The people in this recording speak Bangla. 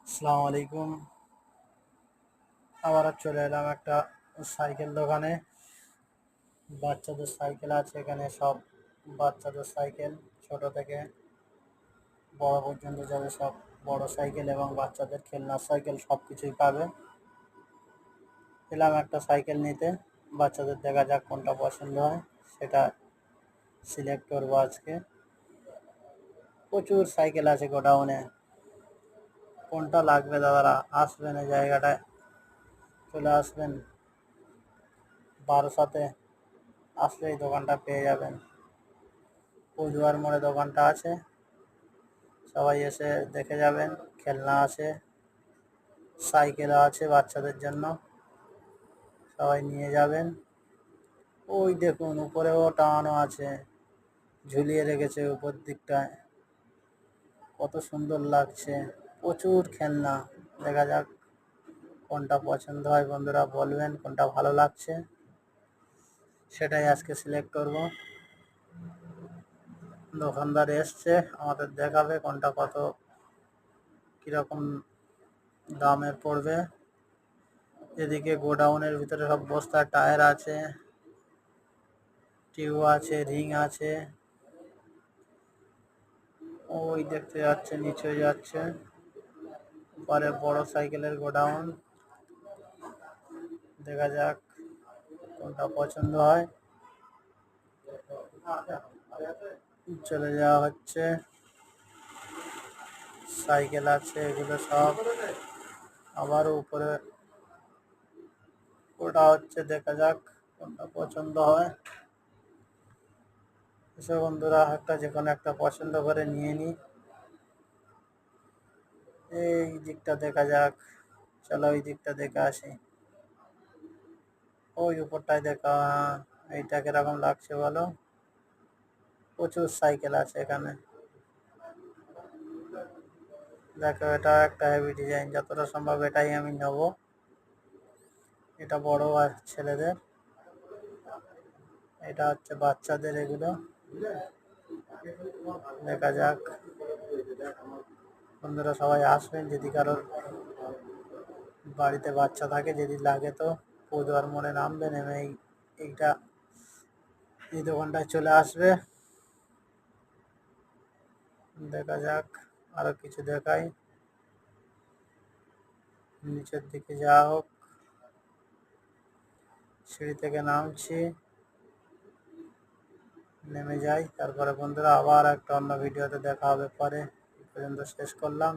আসসালামু আলাইকুম। আবার চলে এলাম একটা সাইকেল দোকানে। বাচ্চাদের সাইকেল আছে এখানে, সব বাচ্চাদের সাইকেল ছোট থেকে বড় পর্যন্ত যাবে, সব বড় সাইকেল এবং বাচ্চাদের খেলনার সাইকেল সব কিছুই পাবে। এলাম একটা সাইকেল নিতে, বাচ্চাদের দেখা যাক কোনটা পছন্দ হয়, সেটা সিলেক্ট করবো আজকে। প্রচুর সাইকেল আছে গোডাউনে, কোনটা লাগবে দাদারা আসবেন এই জায়গাটায়, চলে আসবেন। বারোসাতে আসলে এই দোকানটা পেয়ে যাবেন। পজুয়ার মোড়ে দোকানটা আছে, সবাই এসে দেখে যাবেন। খেলনা আছে, সাইকেলও আছে বাচ্চাদের জন্য, সবাই নিয়ে যাবেন। ওই দেখুন উপরেও টাঙানো আছে, ঝুলিয়ে রেখেছে উপর দিকটায়, কত সুন্দর লাগছে। প্রচুর খেলনা, দেখা যাক কোনটা পছন্দ হয়। বন্ধুরা বলবেন কোনটা ভালো লাগছে, সেটাই আজকে সিলেক্ট করব। দোকানদার এসছে, আমাদের দেখাবে কোনটা কত কিরকম দামের পড়বে। এদিকে গোডাউনের ভিতরে সব বস্তার টায়ার আছে, টিউব আছে, রিং আছে। ওই দেখতে যাচ্ছে, নিচে যাচ্ছে, পরে বড় সাইকেলের গোডাউন। দেখা যাক কোনটা পছন্দ হয়, চলে যাওয়া হচ্ছে। সাইকেল আছে এগুলো সব, আবার উপরে ওটা হচ্ছে, দেখা যাক কোনটা পছন্দ হয়। এসব বন্ধুরা একটা যে কোনো একটা পছন্দ করে নিয়ে নিই। এই দিকটা দেখা যাক, চলো ওই দিকটা দেখে আসি। ওই উপরটায় দেখা, এইটা কিরকম লাগছে বলো। প্রচুর সাইকেল আছে এখানে, দেখো এটা একটা হেভি ডিজাইন, যতটা সম্ভব এটাই আমি নেব। এটা বড় আর ছেলেদের, এটা হচ্ছে বাচ্চাদের। এগুলো দেখা যাক, বন্ধুরা সবাই আসবেন। যদি কারোর বাড়িতে বাচ্চা থাকে, যদি লাগে তো পদুয়ার মোড়ে নামবে, নেমে এইটা এই দোকানটায় চলে আসবে। দেখা যাক আরো কিছু দেখাই, নিচের দিকে যাওয়া হোক। সিঁড়ি থেকে নামছি, নেমে যাই। তারপরে বন্ধুরা আবার একটা অন্য ভিডিওতে দেখা হবে পরে। এই পর্যন্ত শেষ করলাম।